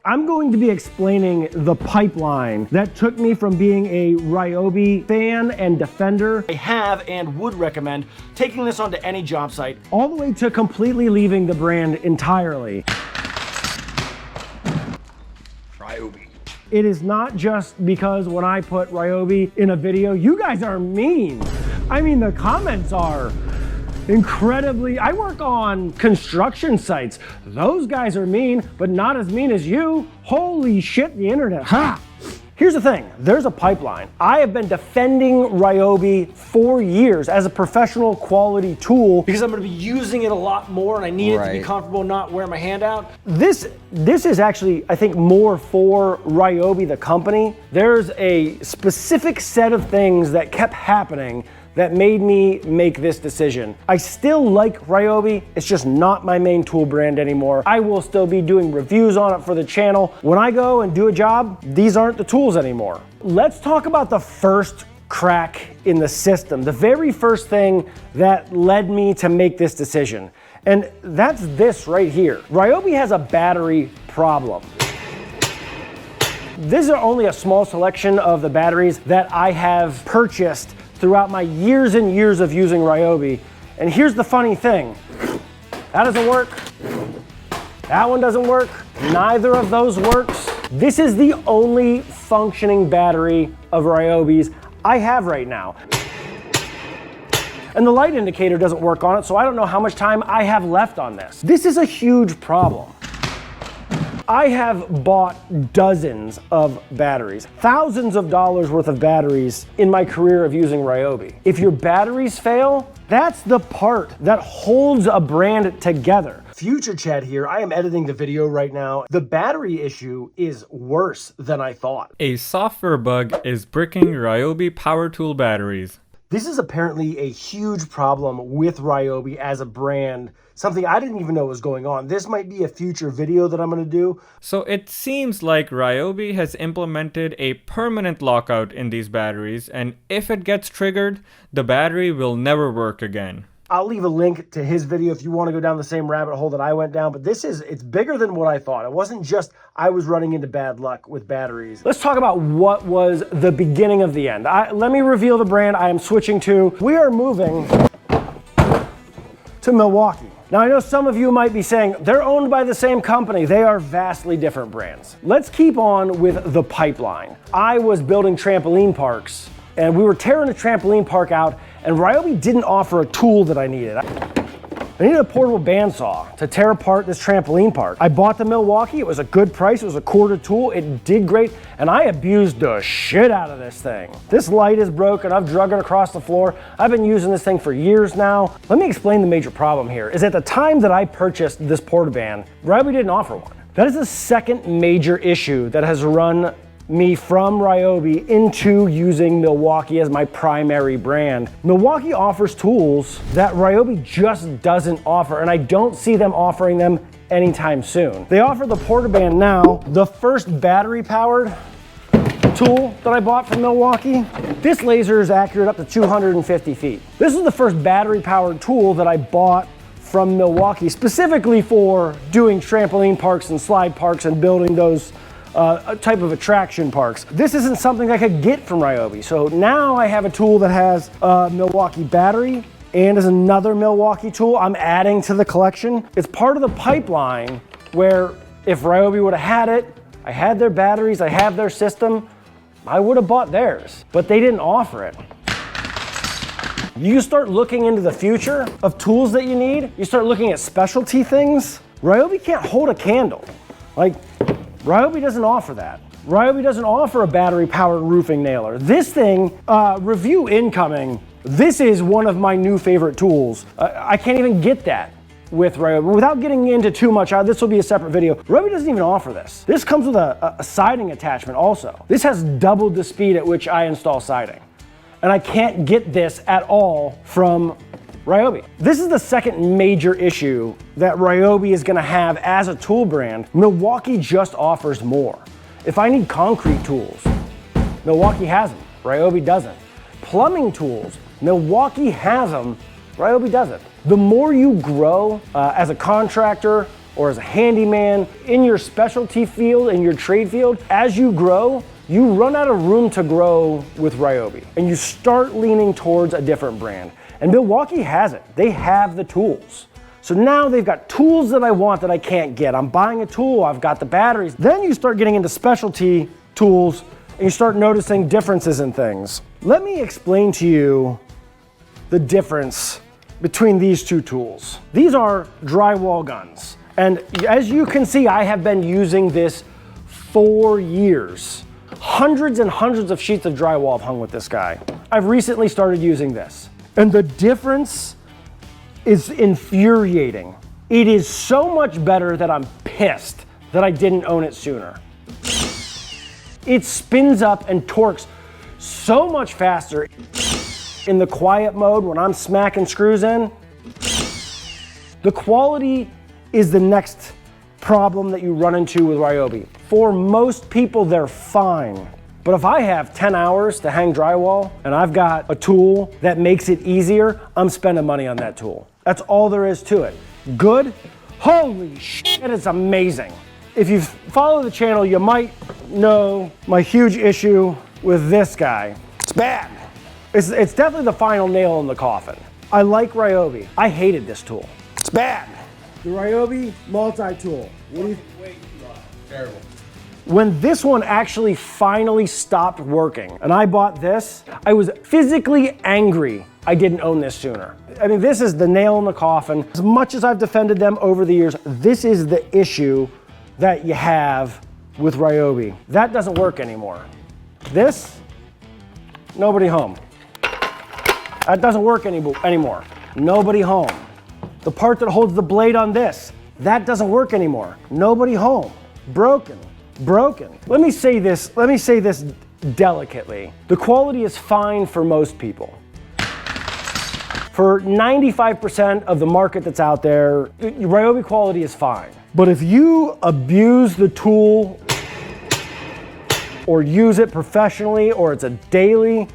I'm going to be explaining the pipeline that took me from being a Ryobi fan and defender. I have and would recommend taking this onto any job site, all the way to completely leaving the brand entirely. Ryobi. It is not just because when I put Ryobi in a video, you guys are mean. I mean, the comments are incredibly, I work on construction sites. Those guys are mean, but not as mean as you. Holy shit, the internet. Ha! Here's the thing, there's a pipeline. I have been defending Ryobi for years as a professional quality tool because I'm gonna be using it a lot more and I need it to be comfortable, not wear my hand out. This is actually, I think, more for Ryobi, the company. There's a specific set of things that kept happening that made me make this decision. I still like Ryobi, it's just not my main tool brand anymore. I will still be doing reviews on it for the channel. When I go and do a job, these aren't the tools anymore. Let's talk about the first crack in the system, the very first thing that led me to make this decision. And that's this right here. Ryobi has a battery problem. These are only a small selection of the batteries that I have purchased throughout my years and years of using Ryobi. And here's the funny thing. That doesn't work. That one doesn't work. Neither of those works. This is the only functioning battery of Ryobi's I have right now. And the light indicator doesn't work on it, so I don't know how much time I have left on this. This is a huge problem. I have bought dozens of batteries, thousands of dollars worth of batteries in my career of using Ryobi. If your batteries fail, that's the part that holds a brand together. Future Chad here, I am editing the video right now. The battery issue is worse than I thought. A software bug is bricking Ryobi power tool batteries. This is apparently a huge problem with Ryobi as a brand, something I didn't even know was going on. This might be a future video that I'm gonna do. So it seems like Ryobi has implemented a permanent lockout in these batteries, and if it gets triggered, the battery will never work again. I'll leave a link to his video if you want to go down the same rabbit hole that I went down, but it's bigger than what I thought. It wasn't just I was running into bad luck with batteries. Let's talk about what was the beginning of the end. Let me reveal the brand I am switching to. We are moving to Milwaukee. Now I know some of you might be saying, they're owned by the same company. They are vastly different brands. Let's keep on with the pipeline. I was building trampoline parks and we were tearing a trampoline park out, and Ryobi didn't offer a tool that I needed. I needed a portable bandsaw to tear apart this trampoline park. I bought the Milwaukee, it was a good price, it was a quarter tool, it did great, and I abused the shit out of this thing. This light is broken, I've drug it across the floor. I've been using this thing for years now. Let me explain the major problem here, is at the time that I purchased this Portaband, Ryobi didn't offer one. That is the second major issue that has run me from Ryobi into using Milwaukee as my primary brand. Milwaukee offers tools that Ryobi just doesn't offer, and I don't see them offering them anytime soon. They offer the Portaband now, the first battery-powered tool that I bought from Milwaukee. This laser is accurate up to 250 feet. This is the first battery-powered tool that I bought from Milwaukee, specifically for doing trampoline parks and slide parks and building those type of attraction parks. This isn't something I could get from Ryobi. So now I have a tool that has a Milwaukee battery and is another Milwaukee tool I'm adding to the collection. It's part of the pipeline where if Ryobi would have had it, I had their batteries, I have their system, I would have bought theirs, but they didn't offer it. You start looking into the future of tools that you need, you start looking at specialty things, Ryobi can't hold a candle. Like, Ryobi doesn't offer that. Ryobi doesn't offer a battery-powered roofing nailer. This thing, review incoming, this is one of my new favorite tools. I can't even get that with Ryobi. Without getting into too much, this will be a separate video. Ryobi doesn't even offer this. This comes with a siding attachment also. This has double the speed at which I install siding. And I can't get this at all from Ryobi. This is the second major issue that Ryobi is gonna have as a tool brand. Milwaukee just offers more. If I need concrete tools, Milwaukee has them, Ryobi doesn't. Plumbing tools, Milwaukee has them, Ryobi doesn't. The more you grow as a contractor or as a handyman, in your specialty field, in your trade field, as you grow, you run out of room to grow with Ryobi and you start leaning towards a different brand. And Milwaukee has it. They have the tools. So now they've got tools that I want that I can't get. I'm buying a tool, I've got the batteries. Then you start getting into specialty tools and you start noticing differences in things. Let me explain to you the difference between these two tools. These are drywall guns. And as you can see, I have been using this for years. Hundreds and hundreds of sheets of drywall have hung with this guy. I've recently started using this. And the difference is infuriating. It is so much better that I'm pissed that I didn't own it sooner. It spins up and torques so much faster. In the quiet mode, when I'm smacking screws in, the quality is the next problem that you run into with Ryobi. For most people, they're fine. But if I have 10 hours to hang drywall and I've got a tool that makes it easier, I'm spending money on that tool. That's all there is to it. Good? Holy shit, it's amazing. If you follow the channel, you might know my huge issue with this guy. It's bad. It's definitely the final nail in the coffin. I like Ryobi. I hated this tool. It's bad. The Ryobi multi-tool. What do you Way too loud. Terrible. When this one actually finally stopped working and I bought this, I was physically angry I didn't own this sooner. I mean, this is the nail in the coffin. As much as I've defended them over the years, this is the issue that you have with Ryobi. That doesn't work anymore. This, nobody home. That doesn't work anymore. Nobody home. The part that holds the blade on this, that doesn't work anymore. Nobody home. Broken. Let me say this delicately. The quality is fine for most people. For 95% of the market that's out there, Ryobi quality is fine. But if you abuse the tool or use it professionally or it's a daily,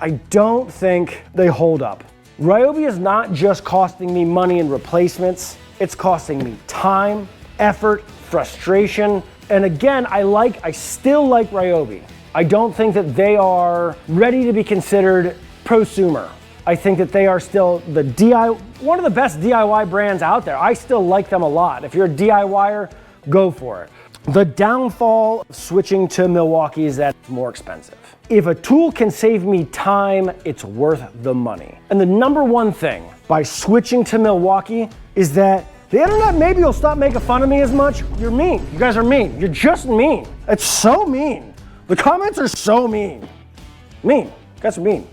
I don't think they hold up. Ryobi is not just costing me money in replacements, it's costing me time, effort, frustration. And again, I still like Ryobi. I don't think that they are ready to be considered prosumer. I think that they are still one of the best DIY brands out there. I still like them a lot. If you're a DIYer, go for it. The downfall of switching to Milwaukee is that it's more expensive. If a tool can save me time, it's worth the money. And the number one thing by switching to Milwaukee is that the internet maybe will stop making fun of me as much. You're mean. You guys are mean. You're just mean. It's so mean. The comments are so mean. Mean. You guys are mean.